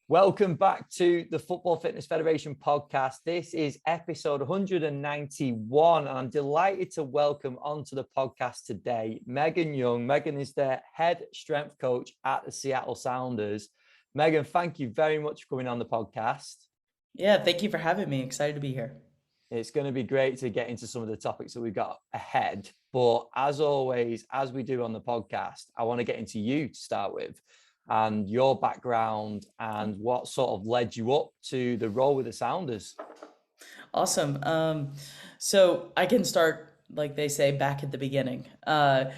Welcome back to the Football Fitness Federation podcast. This is episode 191, and I'm delighted to welcome onto the podcast today Megan Young. Megan is the head strength coach at the Seattle Sounders. Megan, thank you very much for coming on the podcast. Yeah, thank you for having me. Excited to be here. It's going to be great to get into some of the topics that we've got ahead. But as always, as we do on the podcast, I want to get into you to start with and your background and what sort of led you up to the role with the Sounders. Awesome. So I can start, like they say, back at the beginning. I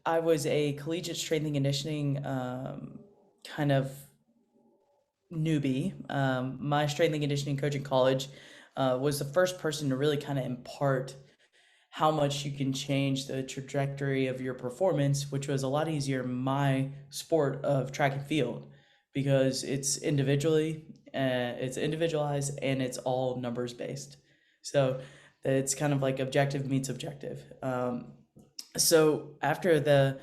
was a collegiate strength and conditioning kind of newbie. My strength and conditioning coach in college was the first person to really kind of impart how much you can change the trajectory of your performance, which was a lot easier in my sport of track and field because it's individualized, and it's all numbers based. So it's kind of like objective meets objective. So after the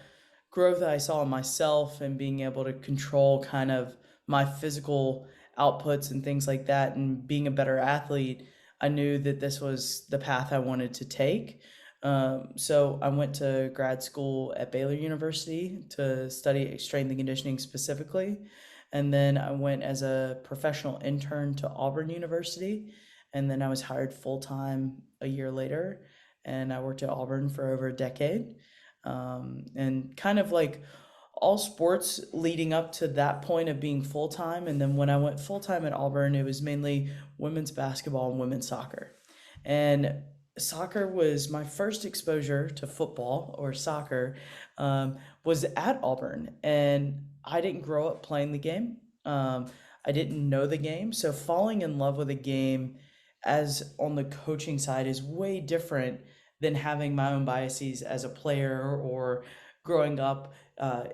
growth that I saw in myself and being able to control kind of my physical outputs and things like that and being a better athlete, I knew that this was the path I wanted to take. So I went to grad school at Baylor University to study strength and conditioning specifically. And then I went as a professional intern to Auburn University. And then I was hired full-time a year later. And I worked at Auburn for over a decade. And kind of like all sports leading up to that point of being full-time. And then when I went full-time at Auburn, it was mainly women's basketball and women's soccer. And soccer was my first exposure to football or soccer, was at Auburn. And I didn't grow up playing the game. I didn't know the game. So falling in love with a game as on the coaching side is way different than having my own biases as a player or growing up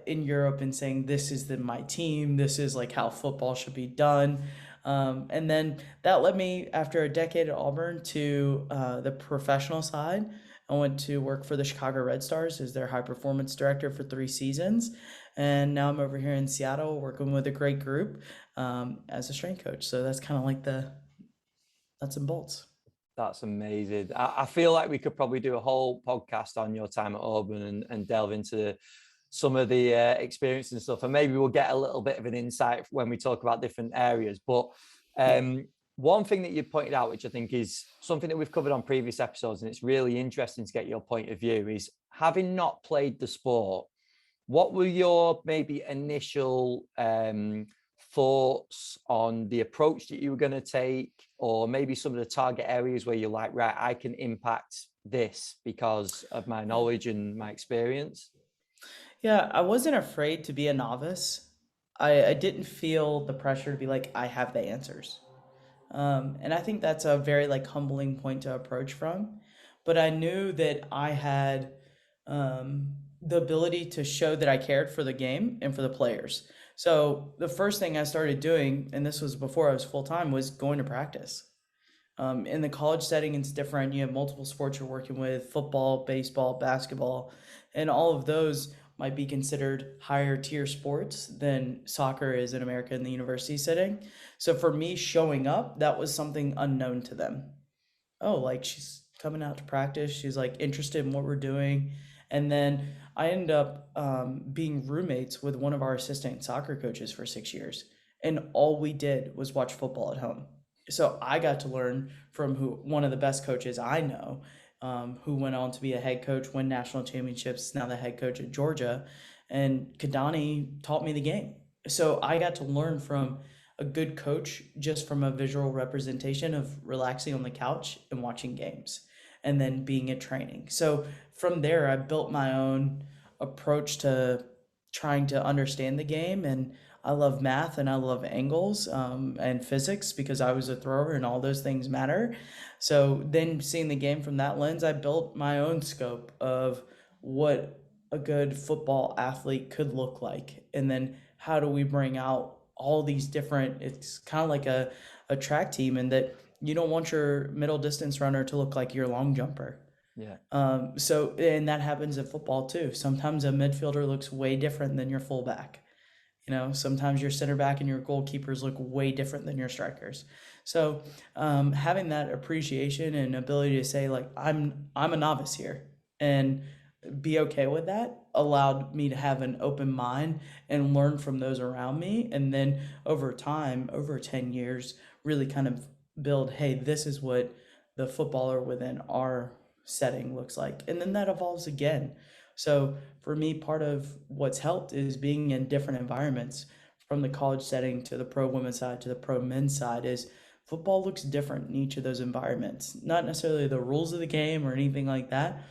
in Europe and saying, this is my team, this is like how football should be done. And then that led me, after a decade at Auburn, to the professional side. I went to work for the Chicago Red Stars as their high performance director for 3 seasons. And now I'm over here in Seattle working with a great group as a strength coach. So that's kind of like the nuts and bolts. That's amazing. I feel like we could probably do a whole podcast on your time at Auburn and delve into some of the experience and stuff. And maybe we'll get a little bit of an insight when we talk about different areas. But one thing that you pointed out, which I think is something that we've covered on previous episodes, and it's really interesting to get your point of view, is having not played the sport, what were your maybe initial thoughts on the approach that you were going to take, or maybe some of the target areas where you're like, right, I can impact this because of my knowledge and my experience? Yeah, I wasn't afraid to be a novice. I didn't feel the pressure to be like, I have the answers. And I think that's a very like humbling point to approach from. But I knew that I had the ability to show that I cared for the game and for the players. So the first thing I started doing, and this was before I was full-time, was going to practice. In the college setting, it's different. You have multiple sports you're working with: football, baseball, basketball, and all of those might be considered higher tier sports than soccer is in America in the university setting. So for me, showing up, that was something unknown to them. Oh, like, she's coming out to practice. She's like interested in what we're doing. And then I ended up being roommates with one of our assistant soccer coaches for 6 years. And all we did was watch football at home. So I got to learn from one of the best coaches I know, who went on to be a head coach, win national championships, now the head coach at Georgia. And Kadani taught me the game. So I got to learn from a good coach just from a visual representation of relaxing on the couch and watching games and then being at training. So from there, I built my own approach to trying to understand the game. And I love math and I love angles and physics because I was a thrower and all those things matter. So then seeing the game from that lens, I built my own scope of what a good football athlete could look like. And then how do we bring out all these different, it's kind of like a track team, in that you don't want your middle distance runner to look like your long jumper. Yeah. So, and that happens in football too. Sometimes a midfielder looks way different than your fullback. Sometimes your center back and your goalkeepers look way different than your strikers. So having that appreciation and ability to say like I'm a novice here and be okay with that allowed me to have an open mind and learn from those around me. And then over time, over 10 years, really kind of build, hey, this is what the footballer within our setting looks like. And then that evolves again. So for me, part of what's helped is being in different environments from the college setting to the pro women's side to the pro men's side is football looks different in each of those environments. Not necessarily the rules of the game or anything like that,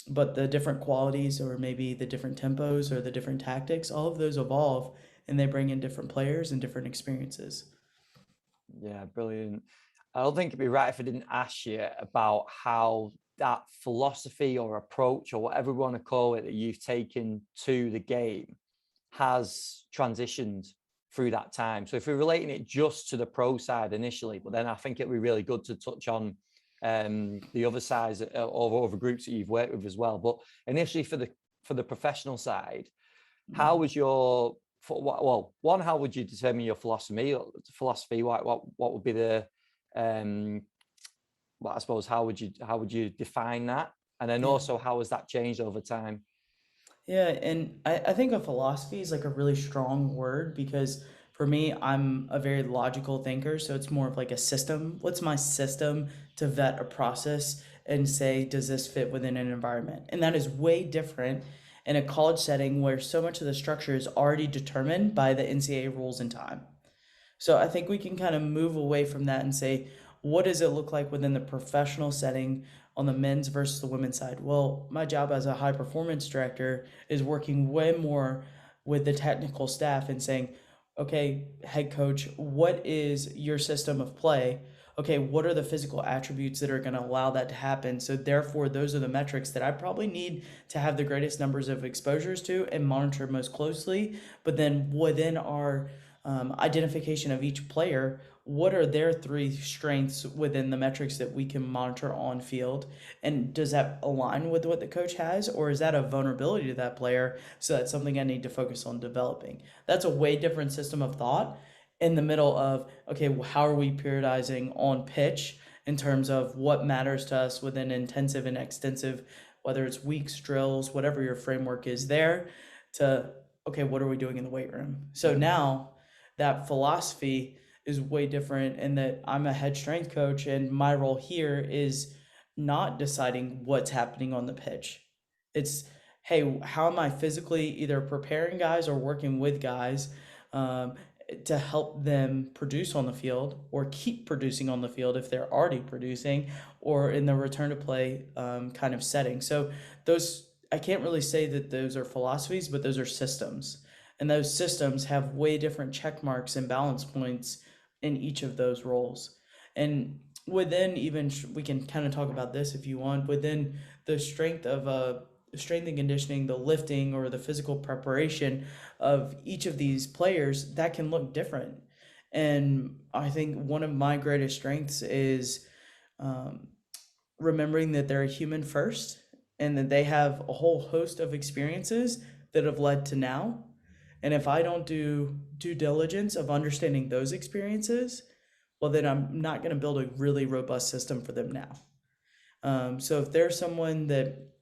but the different qualities or maybe the different tempos or the different tactics, all of those evolve and they bring in different players and different experiences. Yeah, brilliant. I don't think it'd be right if I didn't ask you about how that philosophy or approach or whatever we want to call it that you've taken to the game has transitioned through that time. So if we're relating it just to the pro side initially, but then I think it'd be really good to touch on the other sides or other groups that you've worked with as well. But initially for the professional side, how was your one, how would you determine your philosophy? What would be the well, I suppose how would you define that? And then Yeah. also how has that changed over time? Yeah, and I think a philosophy is like a really strong word because for me, I'm a very logical thinker. So it's more of like a system. What's my system to vet a process and say, does this fit within an environment? And that is way different in a college setting where so much of the structure is already determined by the NCAA rules and time. So I think we can kind of move away from that and say, what does it look like within the professional setting on the men's versus the women's side? Well, my job as a high performance director is working way more with the technical staff and saying, okay, head coach, what is your system of play? Okay, what are the physical attributes that are going to allow that to happen? So, therefore, those are the metrics that I probably need to have the greatest numbers of exposures to and monitor most closely. But then within our identification of each player, what are their three strengths within the metrics that we can monitor on field, and does that align with what the coach has, or is that a vulnerability to that player, so that's something I need to focus on developing? That's a way different system of thought in the middle of, okay, how are we periodizing on pitch in terms of what matters to us within intensive and extensive, whether it's weeks, drills, whatever your framework is there, to okay, what are we doing in the weight room? So now that philosophy is way different in that I'm a head strength coach and my role here is not deciding what's happening on the pitch. It's, hey, how am I physically either preparing guys or working with guys um, to help them produce on the field or keep producing on the field if they're already producing, or in the return to play kind of setting. So those, I can't really say that those are philosophies, but those are systems. And those systems have way different check marks and balance points in each of those roles. And within even, we can kind of talk about this if you want, within the strength of strength and conditioning, the lifting or the physical preparation of each of these players, that can look different. And I think one of my greatest strengths is um, remembering that they're a human first and that they have a whole host of experiences that have led to now. And if I don't do due diligence of understanding those experiences, well, then I'm not going to build a really robust system for them now. So if there's someone that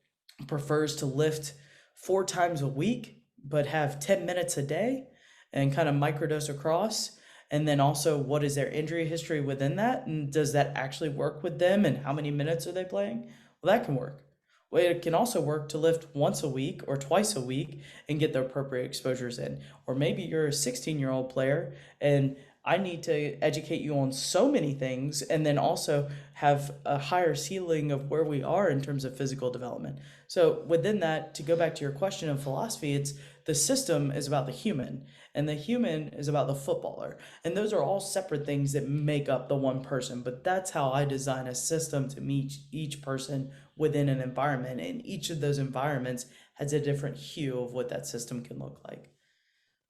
prefers to lift 4 times a week, but have 10 minutes a day and kind of microdose across, and then also what is their injury history within that? And does that actually work with them? And how many minutes are they playing? Well, that can work. Well, it can also work to lift once a week or twice a week and get the appropriate exposures in. Or maybe you're a 16-year-old player and I need to educate you on so many things and then also have a higher ceiling of where we are in terms of physical development. So within that, to go back to your question of philosophy, it's the system is about the human and the human is about the footballer. And those are all separate things that make up the one person. But that's how I design a system to meet each person within an environment. And each of those environments has a different hue of what that system can look like.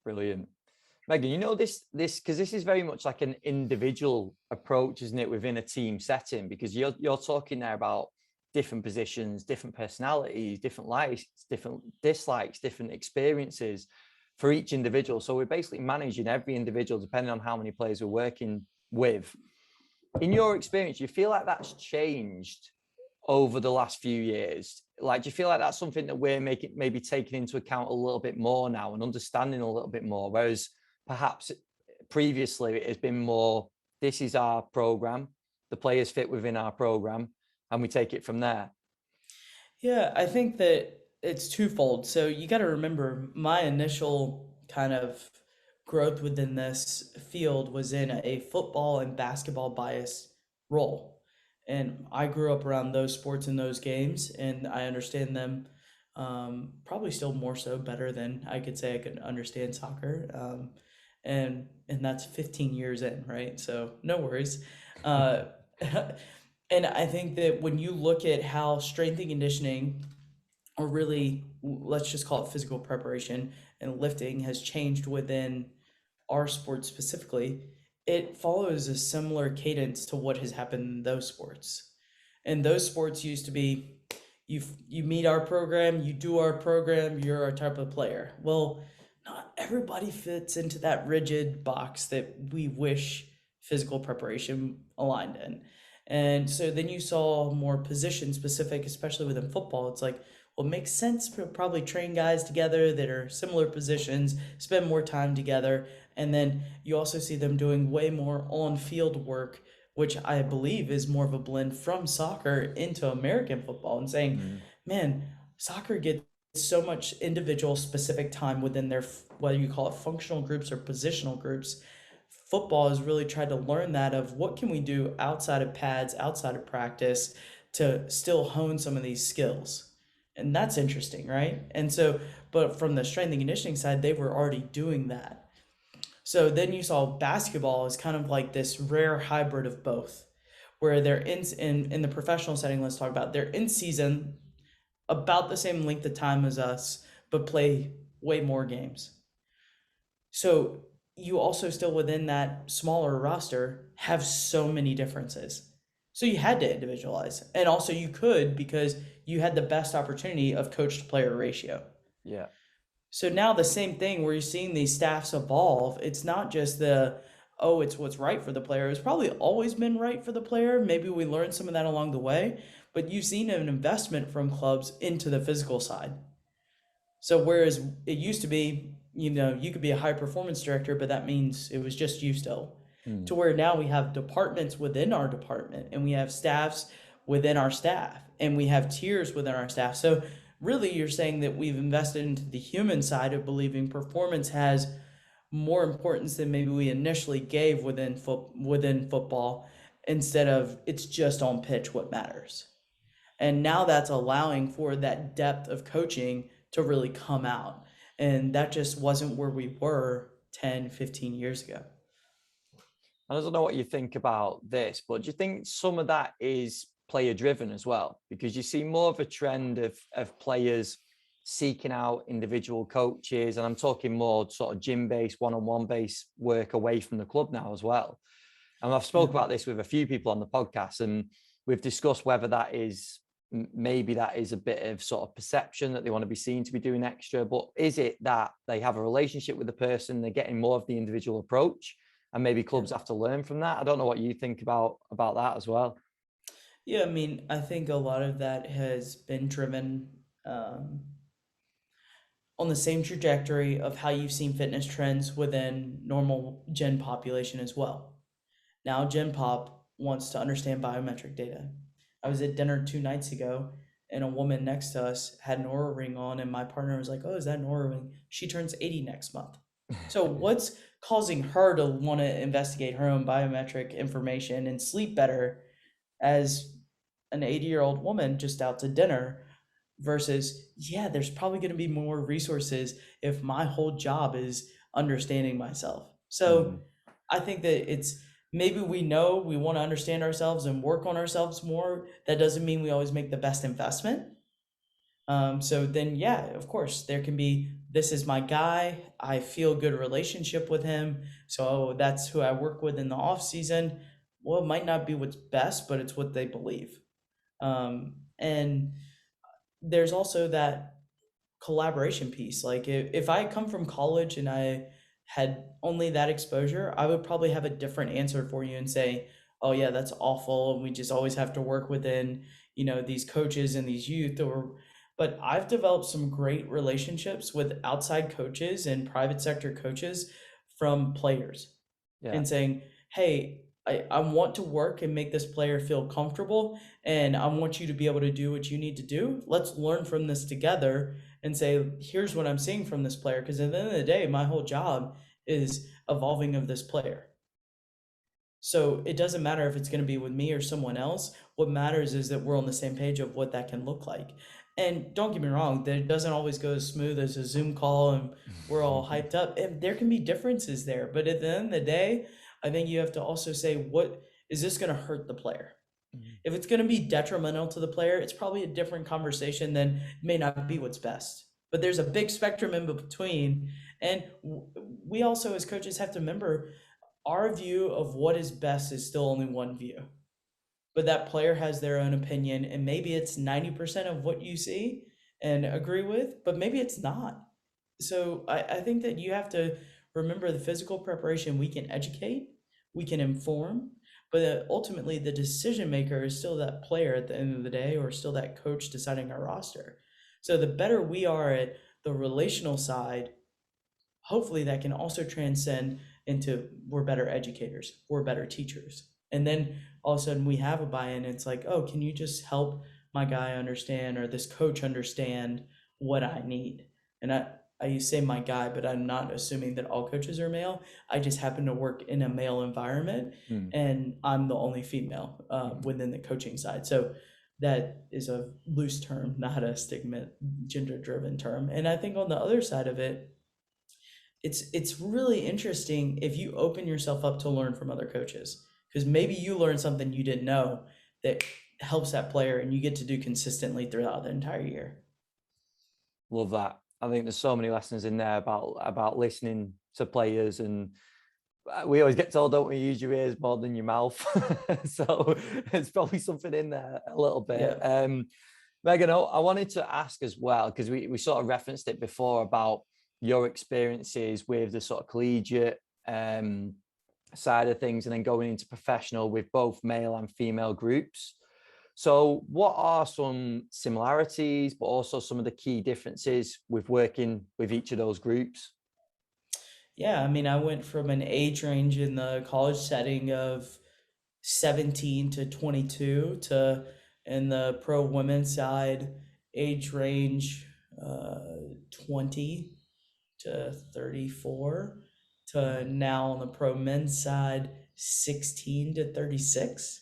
Brilliant. Megan, this because this is very much like an individual approach, isn't it, within a team setting? Because you're talking there about different positions, different personalities, different likes, different dislikes, different experiences. for each individual. So we're basically managing every individual depending on how many players we're working with. In your experience, you feel like that's changed over the last few years? Like, do you feel like that's something that we're maybe taking into account a little bit more now and understanding a little bit more? Whereas perhaps previously it has been more, this is our program, the players fit within our program, and we take it from there. Yeah, I think that it's twofold. So you got to remember, my initial kind of growth within this field was in a football and basketball bias role. And I grew up around those sports and those games, and I understand them probably still more so better than I could say I could understand soccer. And that's 15 years in, right? So no worries. Uh, And I think that when you look at how strength and conditioning, or really, let's just call it physical preparation and lifting, has changed within our sport specifically, it follows a similar cadence to what has happened in those sports. And those sports used to be, you meet our program, you do our program, you're our type of player. Well, not everybody fits into that rigid box that we wish physical preparation aligned in. And so then you saw more position specific, especially within football. It's like, well, it makes sense to probably train guys together that are similar positions, spend more time together. And then you also see them doing way more on field work, which I believe is more of a blend from soccer into American football, and saying, Mm. man, soccer gets so much individual specific time within their, whether you call it functional groups or positional groups. Football has really tried to learn that of what can we do outside of pads, outside of practice, to still hone some of these skills. And that's interesting, right? And so, but from the strength and conditioning side, they were already doing that. So then you saw basketball as kind of like this rare hybrid of both, where they're in the professional setting. Let's talk about, they're in season about the same length of time as us, but play way more games. So you also still within that smaller roster have so many differences. So you had to individualize. And also you could, because you had the best opportunity of coach to player ratio. Yeah. So now the same thing where you're seeing these staffs evolve, it's not just the, oh, it's what's right for the player. It's probably always been right for the player. Maybe we learned some of that along the way, but you've seen an investment from clubs into the physical side. So whereas it used to be, you could be a high performance director, but that means it was just you still. Mm. To where now we have departments within our department, and we have staffs within our staff, and we have tiers within our staff. So really you're saying that we've invested into the human side of believing performance has more importance than maybe we initially gave within football, instead of it's just on pitch what matters. And now that's allowing for that depth of coaching to really come out. And that just wasn't where we were 10, 15 years ago. I don't know what you think about this, but do you think some of that is player driven as well? Because you see more of a trend of players seeking out individual coaches, and I'm talking more sort of gym based, one-on-one based work away from the club now as well. And I've spoke Yeah. about this with a few people on the podcast, and we've discussed whether that is, maybe that is a bit of sort of perception that they want to be seen to be doing extra, but is it that they have a relationship with the person, they're getting more of the individual approach, and maybe clubs have to learn from that? I don't know what you think about that as well. Yeah, I mean, I think a lot of that has been driven um, on the same trajectory of how you've seen fitness trends within normal gen population as well. Now, Gen Pop wants to understand biometric data. I was at dinner 2 nights ago, and a woman next to us had an Aura ring on, and my partner was like, "Oh, is that an Aura ring?" She turns 80 next month. So, what's causing her to want to investigate her own biometric information and sleep better as an 80-year-old woman just out to dinner? Versus, yeah, there's probably going to be more resources if my whole job is understanding myself. So, Mm. I think that it's, maybe we know we want to understand ourselves and work on ourselves more. That doesn't mean we always make the best investment. So then, yeah, of course, there can be, this is my guy. I feel good relationship with him. So that's who I work with in the off season. Well, it might not be what's best, but it's what they believe. And there's also that collaboration piece. Like if I come from college and I had only that exposure, I would probably have a different answer for you and say, "Oh yeah, that's awful, and we just always have to work within, these coaches and these youth." Or, but I've developed some great relationships with outside coaches and private sector coaches from players Yeah. and saying, "Hey, I want to work and make this player feel comfortable, and I want you to be able to do what you need to do. Let's learn from this together and say, here's what I'm seeing from this player." Because at the end of the day, my whole job is evolving of this player. So it doesn't matter if it's going to be with me or someone else. What matters is that we're on the same page of what that can look like. And don't get me wrong, that it doesn't always go as smooth as a Zoom call and we're all hyped up. And there can be differences there. But at the end of the day, I think you have to also say, what is this going to hurt the player? If it's going to be detrimental to the player, it's probably a different conversation than may not be what's best. But there's a big spectrum in between. And we also, as coaches, have to remember our view of what is best is still only one view. But that player has their own opinion, and maybe it's 90% of what you see and agree with, but maybe it's not. So I think that you have to remember the physical preparation. We can educate, we can inform, but ultimately the decision maker is still that player at the end of the day, or still that coach deciding our roster. So the better we are at the relational side, hopefully that can also transcend into we're better educators, we're better teachers. And then all of a sudden we have a buy-in. It's like, oh, can you just help my guy understand, or this coach understand what I need? And I say my guy, but I'm not assuming that all coaches are male. I just happen to work in a male environment, and I'm the only female within the coaching side. So that is a loose term, not a stigma, gender-driven term. And I think on the other side of it, it's really interesting if you open yourself up to learn from other coaches, because maybe you learn something you didn't know that helps that player, and you get to do consistently throughout the entire year. Love that. I think there's so many lessons in there about listening to players, and we always get told, don't we, use your ears more than your mouth. So there's probably something in there a little bit. Yeah. Megan, I wanted to ask as well, because we sort of referenced it before about your experiences with the sort of collegiate side of things, and then going into professional with both male and female groups. So what are some similarities, but also some of the key differences with working with each of those groups? Yeah, I mean, I went from an age range in the college setting of 17 to 22 to, in the pro women's side, age range 20 to 34, to now on the pro men's side 16 to 36.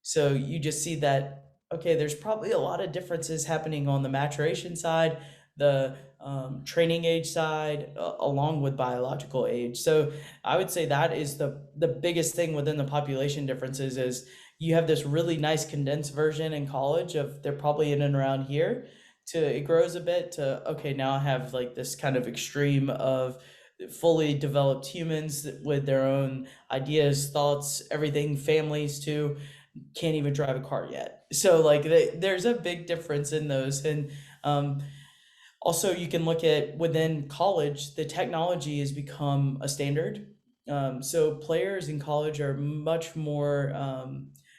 So you just see that, okay, there's probably a lot of differences happening on the maturation side, the training age side, along with biological age. So I would say that is the biggest thing within the population differences is you have this really nice condensed version in college of they're probably in and around here, to it grows a bit to, okay, now I have like this kind of extreme of fully developed humans with their own ideas, thoughts, everything, families too, can't even drive a car yet. So like there's a big difference in those. And also you can look at within college, the technology has become a standard. So players in college are much more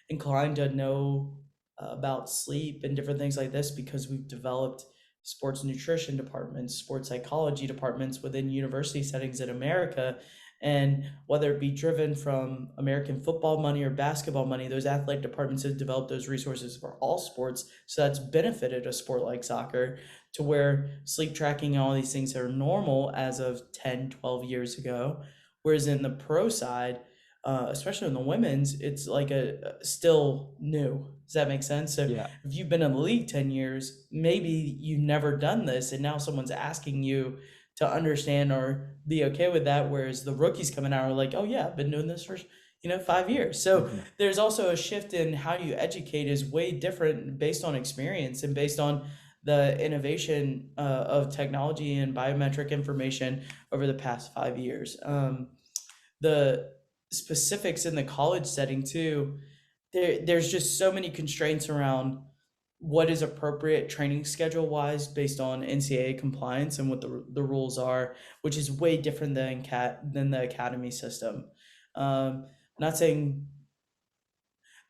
inclined to know about sleep and different things like this, because we've developed sports nutrition departments, sports psychology departments within university settings in America. And whether it be driven from American football money or basketball money, those athletic departments have developed those resources for all sports. So that's benefited a sport like soccer, to where sleep tracking and all these things are normal as of 10, 12 years ago. Whereas in the pro side, especially in the women's, it's like a still new. Does that make sense? So Yeah. if you've been in the league 10 years, maybe you've never done this, and now someone's asking you to understand or be okay with that. Whereas the rookies coming out are like, oh yeah, I've been doing this for 5 years. So there's also a shift in how you educate is way different based on experience and based on the innovation of technology and biometric information over the past 5 years. The specifics in the college setting too, there's just so many constraints around what is appropriate training schedule wise based on NCAA compliance and what the rules are, which is way different than the academy system. Not saying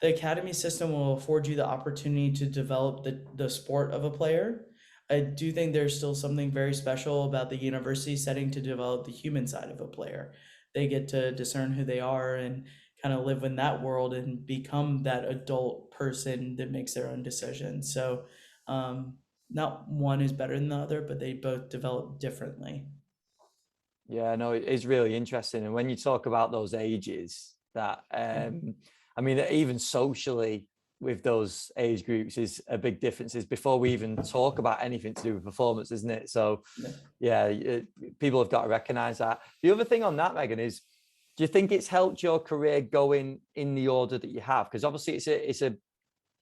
the academy system will afford you the opportunity to develop the sport of a player. I do think there's still something very special about the university setting to develop the human side of a player. They get to discern who they are and kind of live in that world and become that adult person that makes their own decisions. So, um, not one is better than the other, but they both develop differently. Yeah, no, it is really interesting. And when you talk about those ages, that I mean, even socially with those age groups is a big difference. Is before we even talk about anything to do with performance, isn't it? So, Yeah. yeah, people have got to recognise that. The other thing on that, Megan, is do you think it's helped your career going in the order that you have? Because obviously, it's a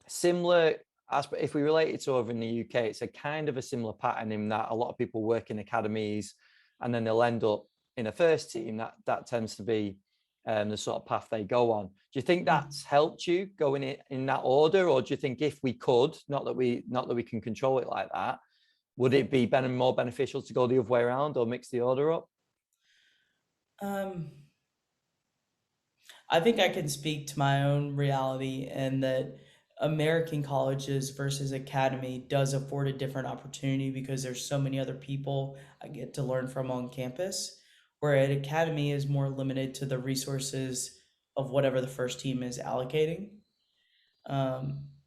similar aspect. If we relate it to over in the UK, it's a kind of a similar pattern in that a lot of people work in academies and then they'll end up in a first team. That tends to be the sort of path they go on. Do you think that's helped you going in that order, or do you think if we could, not that we can control it like that, would it be more beneficial to go the other way around or mix the order up? Um, I think I can speak to my own reality and that American colleges versus academy does afford a different opportunity because there's so many other people I get to learn from on campus. Where at academy is more limited to the resources of whatever the first team is allocating.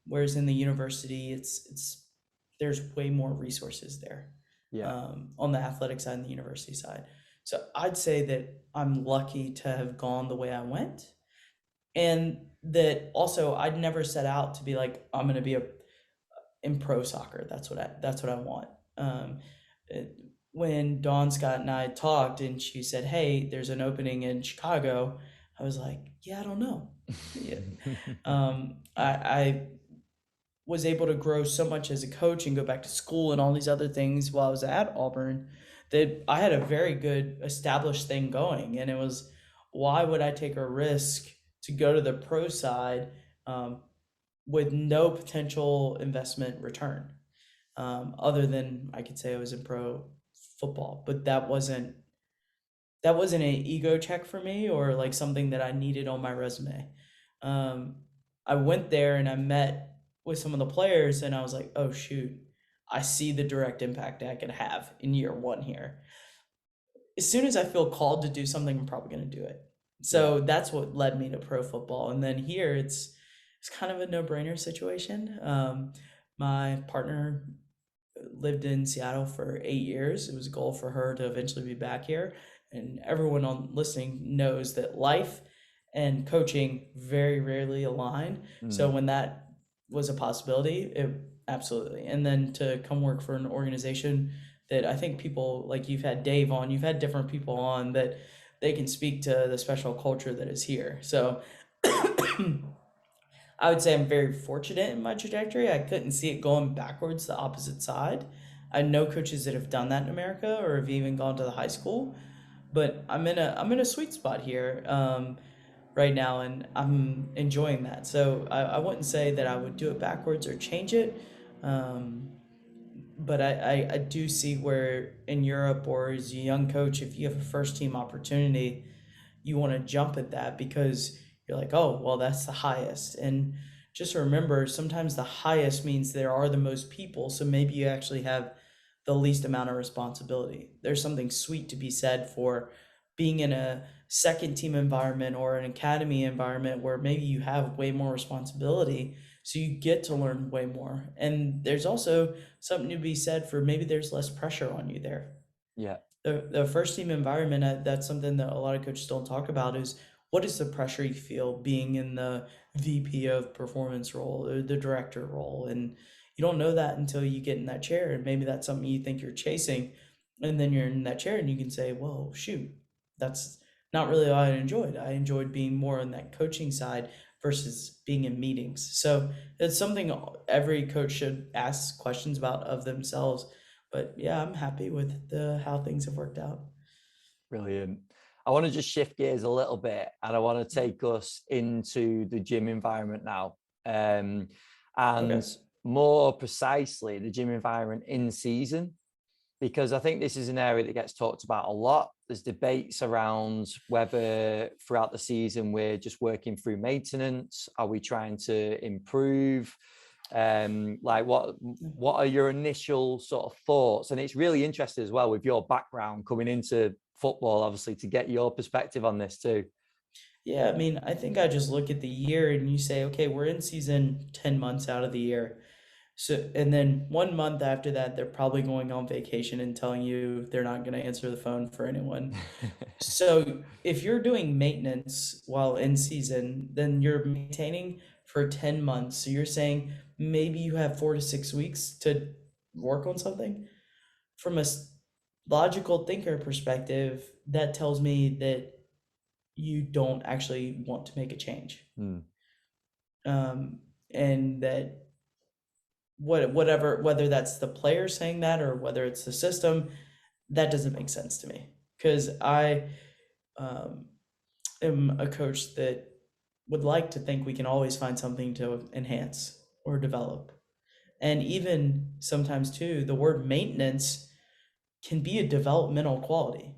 Whereas in the university, it's there's way more resources there Yeah, on the athletic side and the university side. So I'd say that I'm lucky to have gone the way I went, and that also I'd never set out to be like I'm going to be a in pro soccer. That's what I want. Um, it- when Dawn Scott and I talked, and she said, "Hey, there's an opening in Chicago," I was like, "Yeah, I don't know." Yeah. I was able to grow so much as a coach and go back to school and all these other things while I was at Auburn that I had a very good established thing going. And it was, why would I take a risk to go to the pro side um, with no potential investment return? Other than I could say I was in pro football, but that wasn't an ego check for me or like something that I needed on my resume. Um, I went there and I met with some of the players and I was like, oh shoot, I see the direct impact I could have in year one here. As soon as I feel called to do something, I'm probably going to do it. yeah. So that's what led me to pro football. And then here it's kind of a no brainer situation. My partner lived in Seattle for 8 years. It was a goal for her to eventually be back here. And everyone on listening knows that life and coaching very rarely align. So Mm. when that was a possibility, it absolutely. And then to come work for an organization that I think people like you've had Dave on, you've had different people on that they can speak to the special culture that is here. So I would say I'm very fortunate in my trajectory. I couldn't see it going backwards the opposite side. I know coaches that have done that in America or have even gone to the high school, but I'm in a sweet spot here right now, and I'm enjoying that. So I wouldn't say that I would do it backwards or change it, um, but I do see where in Europe or as a young coach, if you have a first team opportunity, you want to jump at that because you're like, oh, well, that's the highest. And just remember, sometimes the highest means there are the most people. So maybe you actually have the least amount of responsibility. There's something sweet to be said for being in a second team environment or an academy environment where maybe you have way more responsibility. So you get to learn way more. And there's also something to be said for maybe there's less pressure on you there. Yeah. The first team environment, that's something that a lot of coaches don't talk about is what is the pressure you feel being in the VP of performance role or the director role, and you don't know that until you get in that chair, and maybe that's something you think you're chasing, and then you're in that chair and you can say, well, shoot, that's not really what I enjoyed being more on that coaching side versus being in meetings. So it's something every coach should ask questions about of themselves, but yeah, I'm happy with the how things have worked out. Brilliant. I want to just shift gears a little bit and I want to take us into the gym environment now. And Okay. more precisely the gym environment in season, because I think this is an area that gets talked about a lot. There's debates around whether throughout the season we're just working through maintenance. Are we trying to improve? Like what are your initial sort of thoughts? And it's really interesting as well with your background coming into football, obviously, to get your perspective on this too. Yeah, I mean, I think I just look at the year and you say, okay, we're in season 10 months out of the year. So, and then 1 month after that, they're probably going on vacation and telling you they're not going to answer the phone for anyone. So, if you're doing maintenance while in season, then you're maintaining for 10 months. So, you're saying maybe you have 4 to 6 weeks to work on something. From a logical thinker perspective, that tells me that you don't actually want to make a change. Hmm. And that whatever, whether that's the player saying that or whether it's the system, that doesn't make sense to me. Because I um, am a coach that would like to think we can always find something to enhance or develop. And even sometimes, too, the word maintenance can be a developmental quality.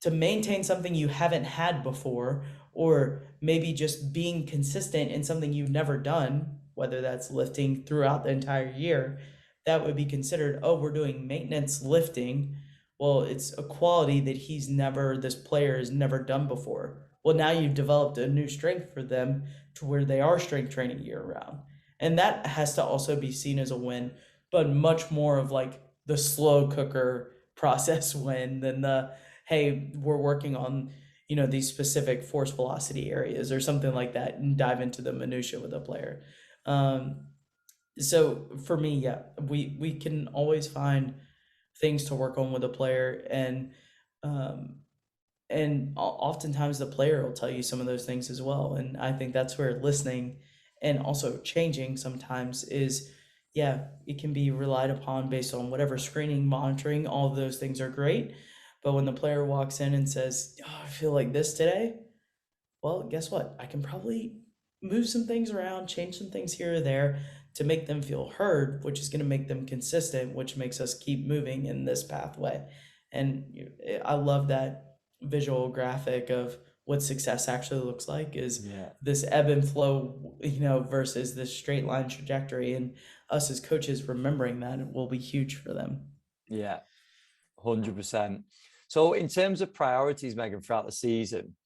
To maintain something you haven't had before, or maybe just being consistent in something you've never done, whether that's lifting throughout the entire year, that would be considered, oh, we're doing maintenance lifting. Well, it's a quality that this player has never done before. Well, now you've developed a new strength for them to where they are strength training year round. And that has to also be seen as a win, but much more of like the slow cooker process win than the, hey, we're working on, these specific force velocity areas or something like that, and dive into the minutia with a player. So for me, yeah, we can always find things to work on with a player, um, and oftentimes the player will tell you some of those things as well. And I think that's where listening and also changing sometimes is, yeah, it can be relied upon based on whatever screening, monitoring, all of those things are great. But when the player walks in and says, oh, I feel like this today, well, guess what? I can probably move some things around, change some things here or there to make them feel heard, which is going to make them consistent, which makes us keep moving in this pathway. And I love that visual graphic of what success actually looks like is Yeah. this ebb and flow, versus this straight line trajectory. And us as coaches remembering that will be huge for them. Yeah. 100%. So in terms of priorities, Megan, throughout the season,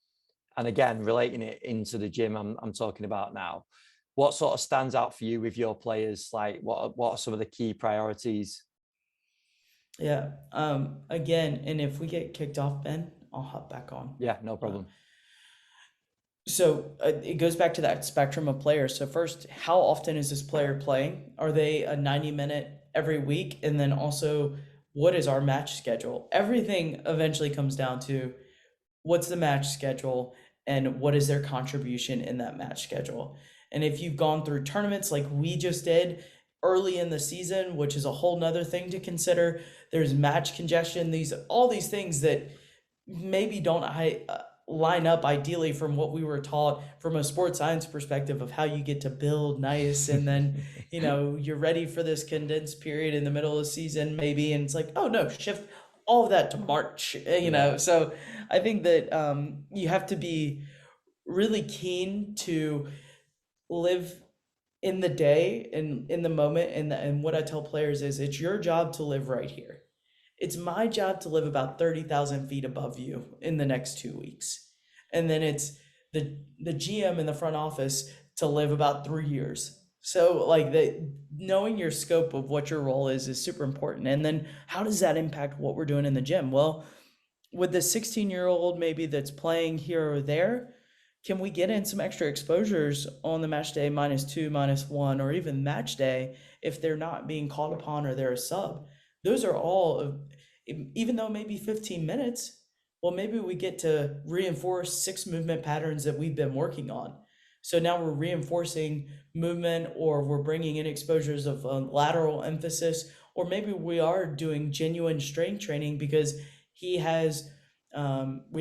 and again, relating it into the gym I'm talking about now, what sort of stands out for you with your players? Like what are some of the key priorities? Yeah. Again, and if we get kicked off, Ben, I'll hop back on. Yeah, no problem. So it goes back to that spectrum of players. So first, how often is this player playing? Are they a 90-minute every week? And then also, what is our match schedule? Everything eventually comes down to what's the match schedule and what is their contribution in that match schedule. And if you've gone through tournaments like we just did early in the season, which is a whole nother thing to consider, there's match congestion, all these things that maybe don't line up ideally from what we were taught from a sports science perspective of how you get to build nice, and then you're ready for this condensed period in the middle of the season maybe, and it's like, oh no, shift all of that to March. So I think that you have to be really keen to live in the day and in the moment, and what I tell players is it's your job to live right here. It's my job to live about 30,000 feet above you in the next 2 weeks. And then it's the GM in the front office to live about 3 years. So like knowing your scope of what your role is super important. And then how does that impact what we're doing in the gym? Well, with the 16-year-old maybe that's playing here or there, can we get in some extra exposures on the match day -2, -1, or even match day if they're not being called upon or they're a sub? Those are all, even though maybe 15 minutes, well, maybe we get to reinforce 6 movement patterns that we've been working on. So now we're reinforcing movement, or we're bringing in exposures of lateral emphasis, or maybe we are doing genuine strength training because we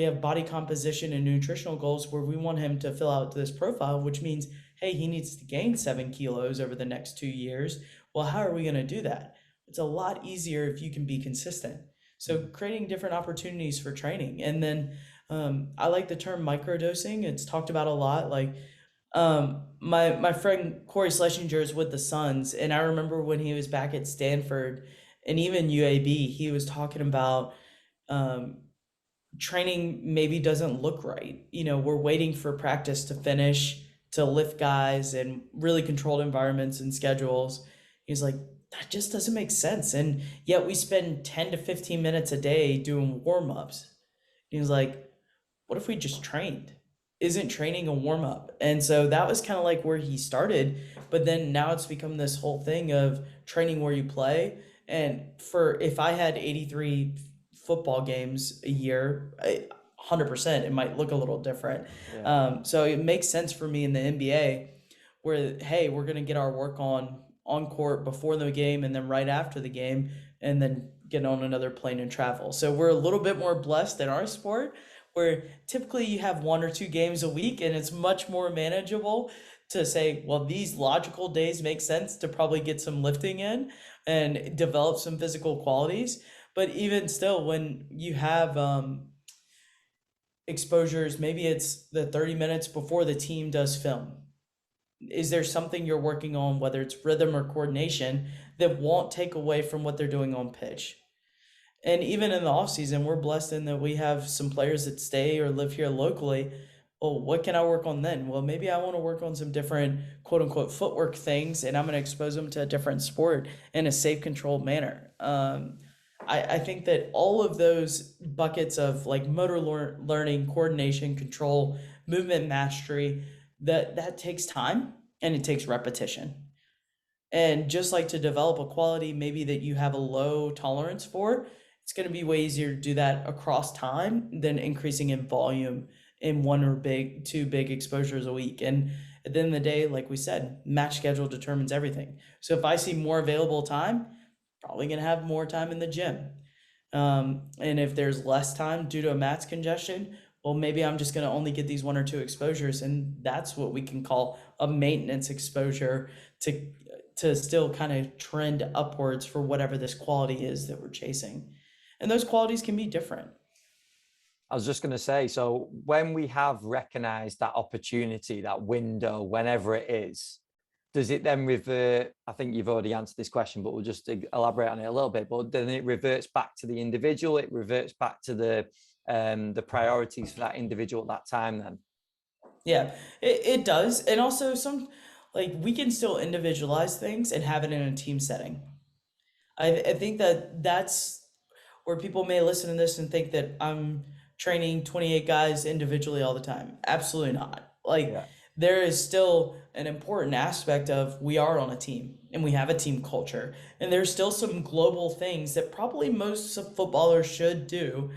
have body composition and nutritional goals where we want him to fill out this profile, which means hey, he needs to gain 7 kilos over the next 2 years. Well, how are we going to do that? It's a lot easier if you can be consistent. So creating different opportunities for training. And then I like the term microdosing. It's talked about a lot. Like my friend Corey Schlesinger is with the Suns, and I remember when he was back at Stanford and even UAB, he was talking about um, training maybe doesn't look right. We're waiting for practice to finish to lift guys and really controlled environments and schedules. He's like, that just doesn't make sense. And yet we spend 10 to 15 minutes a day doing warm ups. He's like, what if we just trained? Isn't training a warm up? And so that was kind of like where he started. But then now it's become this whole thing of training where you play. And if I had 83 football games a year, 100%, it might look a little different. Yeah. So it makes sense for me in the NBA where, hey, we're going to get our work on court before the game and then right after the game and then get on another plane and travel. So we're a little bit more blessed in our sport where typically you have 1 or 2 games a week and it's much more manageable to say, well, these logical days make sense to probably get some lifting in and develop some physical qualities. But even still, when you have exposures, maybe it's the 30 minutes before the team does film. Is there something you're working on, whether it's rhythm or coordination, that won't take away from what they're doing on pitch? And even in the off season, we're blessed in that we have some players that stay or live here locally. Well, what can I work on then? Well, maybe I want to work on some different quote unquote footwork things, and I'm going to expose them to a different sport in a safe, controlled manner. I think that all of those buckets of like motor learning, coordination, control, movement mastery, that takes time and it takes repetition. And just like to develop a quality maybe that you have a low tolerance for, it's going to be way easier to do that across time than increasing in volume in 1 or 2 big exposures a week. And at the end of the day, like we said, match schedule determines everything. So if I see more available time, probably going to have more time in the gym. And if there's less time due to a mat's congestion, well, maybe I'm just going to only get these 1 or 2 exposures. And that's what we can call a maintenance exposure to still kind of trend upwards for whatever this quality is that we're chasing. And those qualities can be different. I was just going to say, so when we have recognized that opportunity, that window, whenever it is, does it then revert? I think you've already answered this question, but we'll just elaborate on it a little bit. But then it reverts back to the individual. It reverts back to the priorities for that individual at that time. Then, Yeah, it does. And also like we can still individualize things and have it in a team setting. I think that that's where people may listen to this and think that I'm training 28 guys individually all the time. Absolutely not. Like yeah, there is still an important aspect of we are on a team and we have a team culture. And there's still some global things that probably most footballers should do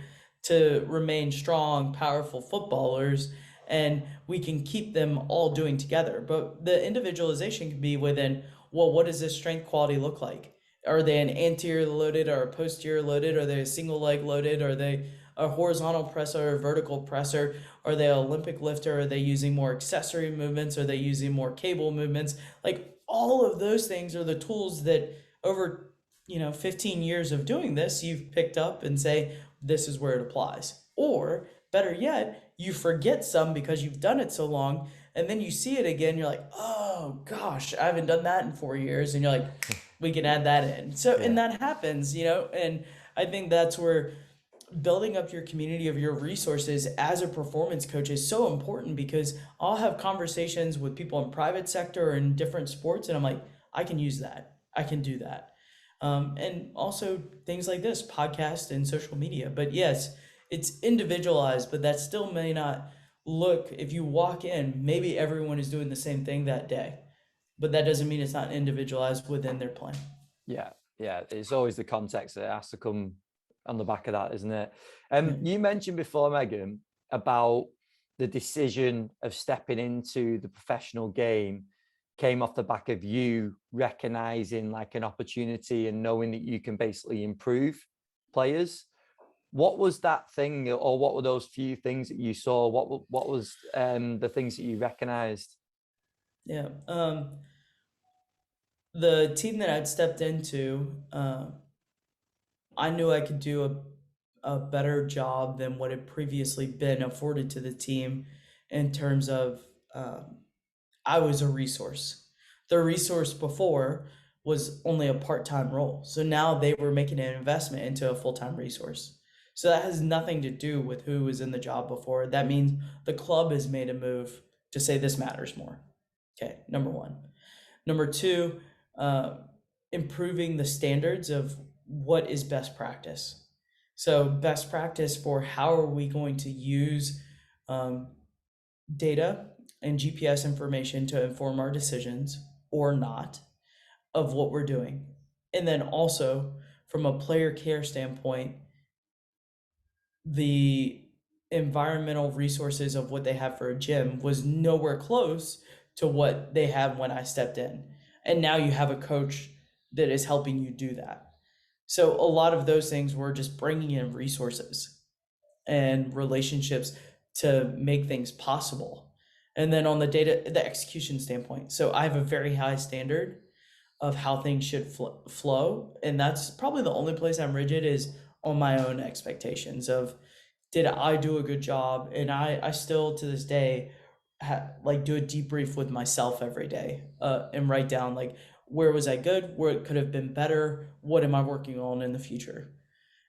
to remain strong, powerful footballers. And we can keep them all doing together. But the individualization can be within, well, what does this strength quality look like? Are they an anterior loaded or a posterior loaded? Are they a single leg loaded? Are they a horizontal presser or a vertical presser? Are they an Olympic lifter? Are they using more accessory movements? Are they using more cable movements? Like all of those things are the tools that over 15 years of doing this, you've picked up and say, this is where it applies. Or better yet, you forget some because you've done it so long, and then you see it again, you're like, oh gosh, I haven't done that in 4 years. And you're like, we can add that in. So, and yeah, that happens, and I think that's where building up your community of your resources as a performance coach is so important because I'll have conversations with people in private sector or in different sports, and I'm like, I can use that. I can do that. And also things like this, podcast and social media. But yes, it's individualized, but that still may not look, if you walk in, maybe everyone is doing the same thing that day, but that doesn't mean it's not individualized within their plan. yeah, yeah. It's always the context that has to come on the back of that, isn't it? Yeah. You mentioned before, Megan, about the decision of stepping into the professional game came off the back of you recognizing like an opportunity and knowing that you can basically improve players. What was that thing, or what were those few things that you saw? What was the things that you recognized? Yeah. The team that I'd stepped into, I knew I could do a better job than what had previously been afforded to the team in terms of I was a resource. The resource before was only a part-time role. So now they were making an investment into a full-time resource. So that has nothing to do with who was in the job before. That means the club has made a move to say this matters more. Okay, number one. Number two, uh, improving the standards of what is best practice. So best practice for how are we going to use um, data and GPS information to inform our decisions or not of what we're doing. And then also from a player care standpoint, the environmental resources of what they have for a gym was nowhere close to what they had when I stepped in. And now you have a coach that is helping you do that. So a lot of those things were just bringing in resources and relationships to make things possible. And then on the data, the execution standpoint. So I have a very high standard of how things should flow. And that's probably the only place I'm rigid is on my own expectations of did I do a good job? And I still to this day like do a debrief with myself every day and write down like where was I good, where it could have been better, what am I working on in the future?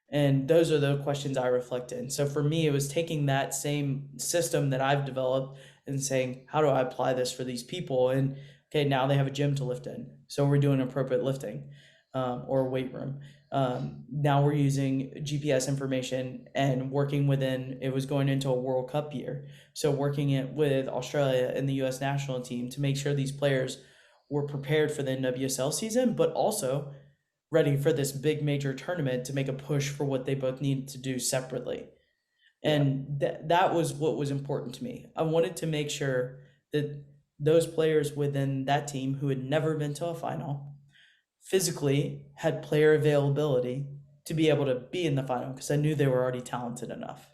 And those are the questions I reflect in. So for me, it was taking that same system that I've developed and saying, how do I apply this for these people? And okay, now they have a gym to lift in. So we're doing appropriate lifting or weight room. Now we're using GPS information and working within, it was going into a World Cup year. So working it with Australia and the US national team to make sure these players were prepared for the NWSL season, but also ready for this big major tournament to make a push for what they both needed to do separately. Yeah. And that was what was important to me. I wanted to make sure that those players within that team who had never been to a final physically had player availability to be able to be in the final because I knew they were already talented enough.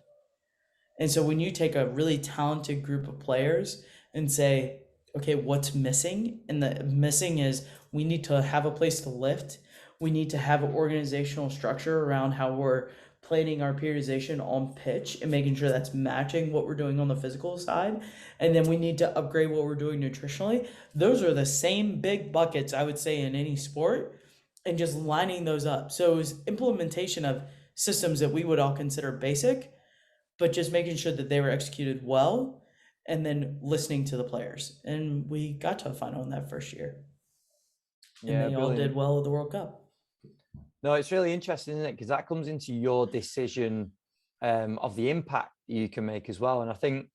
And so when you take a really talented group of players and say, okay, what's missing? And the missing is we need to have a place to lift. We need to have an organizational structure around how we're planning our periodization on pitch and making sure that's matching what we're doing on the physical side. And then we need to upgrade what we're doing nutritionally. Those are the same big buckets, I would say, in any sport, and just lining those up. So it was implementation of systems that we would all consider basic, but just making sure that they were executed well and then listening to the players. And we got to a final in that first year. And Yeah, they all did brilliant. well at the World Cup. No, it's really interesting, isn't it? Because that comes into your decision of the impact you can make as well. And I think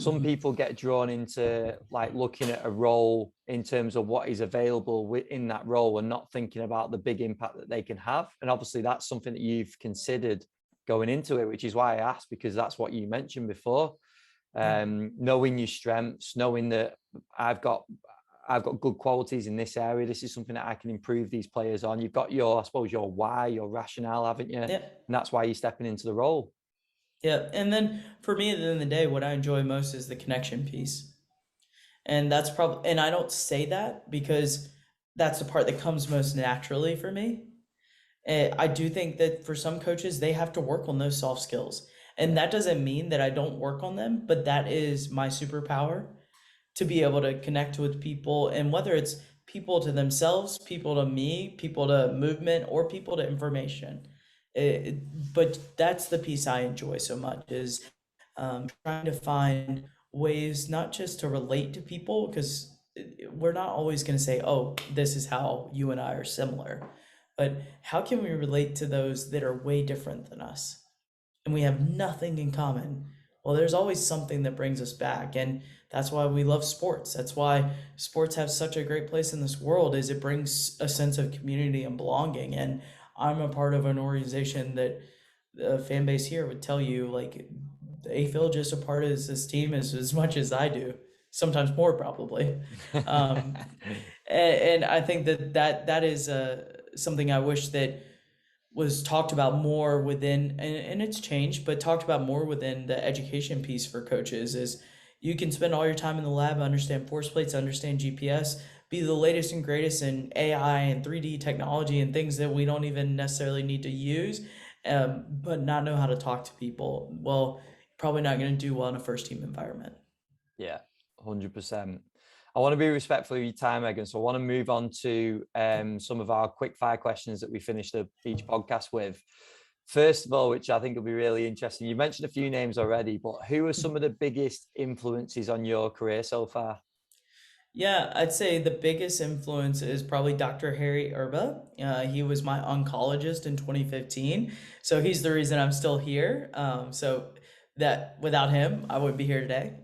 some people get drawn into like looking at a role in terms of what is available within that role and not thinking about the big impact that they can have. And obviously that's something that you've considered going into it, which is why I asked, because that's what you mentioned before. Knowing your strengths, knowing that I've got good qualities in this area. This is something that I can improve these players on. You've got your, I suppose, your why, your rationale, haven't you? Yeah. And that's why you're stepping into the role. Yeah. And then for me, at the end of the day, what I enjoy most is the connection piece. And that's probably, and I don't say that because that's the part that comes most naturally for me. I do think that for some coaches, they have to work on those soft skills. And that doesn't mean that I don't work on them, but that is my superpower to be able to connect with people. And whether it's people to themselves, people to me, people to movement, or people to information. But that's the piece I enjoy so much is trying to find ways not just to relate to people, because we're not always going to say, oh, this is how you and I are similar, but how can we relate to those that are way different than us and we have nothing in common? Well, there's always something that brings us back, and that's why we love sports. That's why sports have such a great place in this world, is it brings a sense of community and belonging. And I'm a part of an organization that the fan base here would tell you, like, they feel just a part of this team as much as I do, sometimes more probably. Um, and I think that is something I wish that was talked about more within, and it's changed, but talked about more within the education piece for coaches is, You can spend all your time in the lab, understand force plates, understand GPS, be the latest and greatest in AI and 3D technology and things that we don't even necessarily need to use, but not know how to talk to people. Well, probably not going to do well in a first team environment. Yeah, 100%. I want to be respectful of your time, Megan. So I want to move on to some of our quick fire questions that we finished each podcast with. First of all, which I think will be really interesting, you mentioned a few names already, but who are some of the biggest influences on your career so far? Yeah, I'd say the biggest influence is probably Dr. Harry Erba. He was my oncologist in 2015, so he's the reason I'm still here. So that without him, I wouldn't be here today.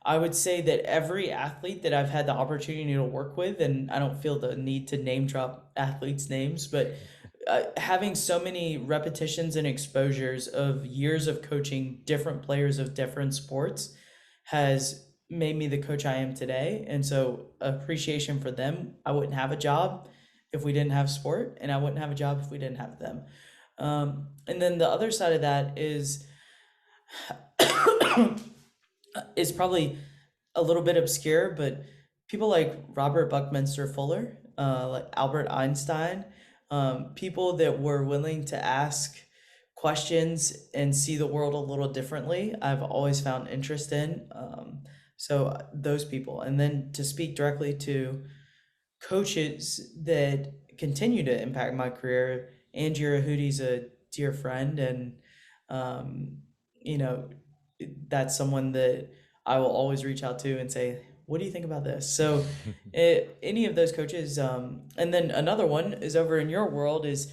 I would say that every athlete that I've had the opportunity to work with, and I don't feel the need to name drop athletes' names, but having so many repetitions and exposures of years of coaching different players of different sports has made me the coach I am today. And so appreciation for them. I wouldn't have a job if we didn't have sport, and I wouldn't have a job if we didn't have them. And then the other side of that is probably a little bit obscure, but people like Robert Buckminster Fuller, like Albert Einstein, people that were willing to ask questions and see the world a little differently, I've always found interest in. So those people, and then to speak directly to coaches that continue to impact my career. Angie Rahoody's a dear friend, and um, you know, that's someone that I will always reach out to and say, "What do you think about this?" So, any of those coaches, and then another one is over in your world is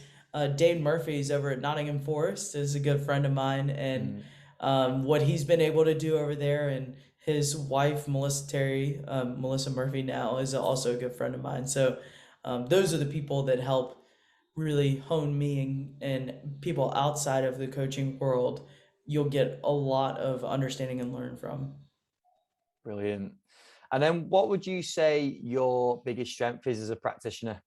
Dave Murphy's over at Nottingham Forest is a good friend of mine, and Mm, what he's been able to do over there, and his wife Melissa Murphy now is also a good friend of mine. So those are the people that help really hone me, and people outside of the coaching world. You'll get a lot of understanding and learn from. brilliant. And then what would you say your biggest strength is as a practitioner?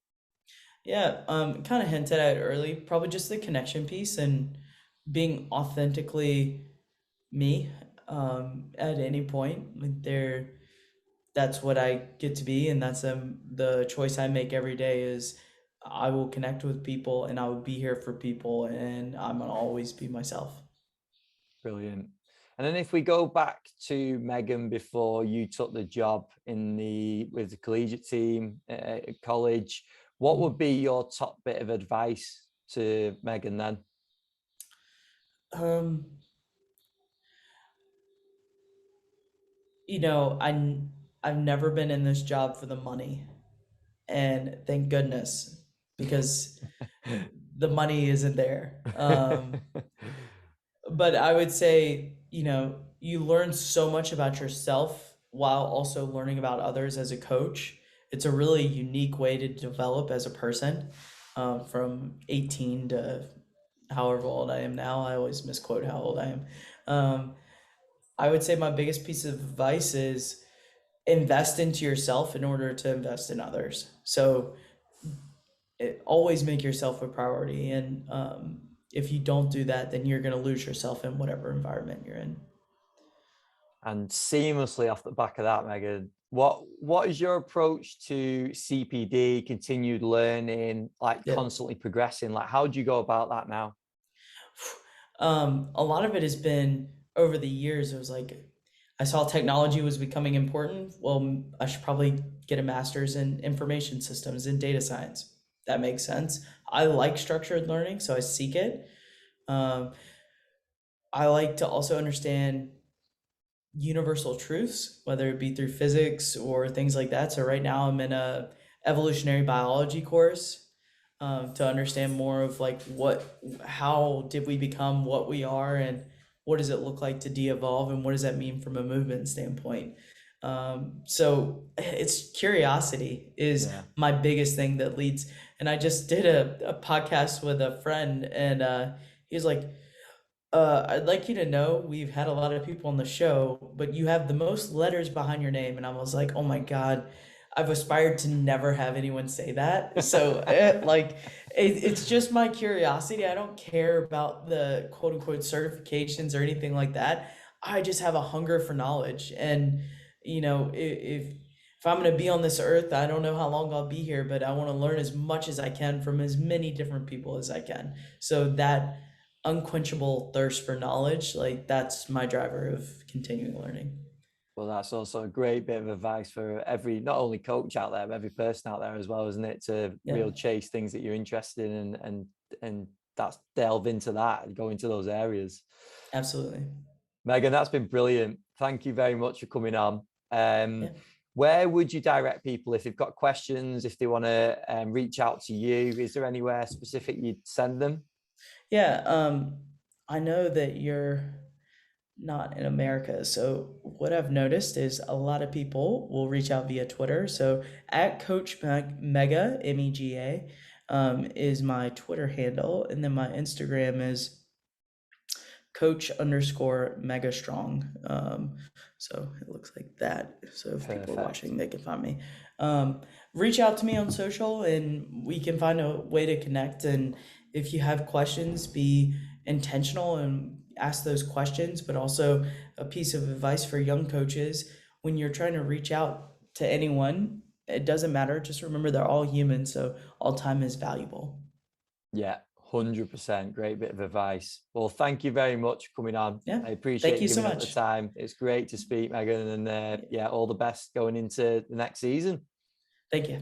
Yeah, kind of hinted at it early. Probably just the connection piece and being authentically me at any point. Like that's what I get to be, and that's the choice I make every day is I will connect with people and I will be here for people, and I'm gonna always be myself. Brilliant. And then if we go back to Megan before you took the job with the collegiate team at college, what would be your top bit of advice to Megan then? Um, you know, I've never been in this job for the money, and thank goodness, because the money isn't there. But I would say, you learn so much about yourself while also learning about others as a coach. It's a really unique way to develop as a person, from 18 to however old I am now. I always misquote how old I am. Um, I would say my biggest piece of advice is invest into yourself in order to invest in others. So always make yourself a priority. And if you don't do that, then you're going to lose yourself in whatever environment you're in. And seamlessly off the back of that, Megan, what is your approach to CPD, continued learning, like Yeah. constantly progressing? Like, how do you go about that now? A lot of it has been over the years. It was like I saw technology was becoming important. Well, I should probably get a master's in information systems and data science. That makes sense. I like structured learning, so I seek it. Um, I like to also understand universal truths, whether it be through physics or things like that. So right now I'm in a evolutionary biology course, to understand more of like how did we become what we are, and what does it look like to de-evolve, and what does that mean from a movement standpoint. So it's curiosity is Yeah. my biggest thing that leads. And I just did a podcast with a friend, and he was like, I'd like you to know we've had a lot of people on the show, but you have the most letters behind your name. And I was like, oh my God, I've aspired to never have anyone say that. So, it's just my curiosity. I don't care about the quote unquote certifications or anything like that. I just have a hunger for knowledge. And, if I'm going to be on this earth, I don't know how long I'll be here, but I want to learn as much as I can from as many different people as I can. So that unquenchable thirst for knowledge, like that's my driver of continuing learning. Well, that's also a great bit of advice for every, not only coach out there, but every person out there as well, isn't it? To Yeah, real chase things that you're interested in, and that's delve into that and go into those areas. absolutely. Megan, that's been brilliant. Thank you very much for coming on. Yeah. Where would you direct people if they've got questions, if they want to reach out to you? Is there anywhere specific you'd send them? Yeah. I know that you're not in America. So what I've noticed is a lot of people will reach out via Twitter. So at Mega MEGA is my Twitter handle, and then my Instagram is coach_mega strong. So it looks like that. So if people are Perfect. watching, they can find me. Reach out to me on social and we can find a way to connect. And if you have questions, be intentional and ask those questions, but also a piece of advice for young coaches when you're trying to reach out to anyone, it doesn't matter. Just remember they're all human. So all time is valuable. Yeah, 100%. Great bit of advice. Well, thank you very much for coming on. Yeah. I Thank appreciate you you so giving up the much. time. It's great to speak, Megan. And yeah, all the best going into the next season. Thank you.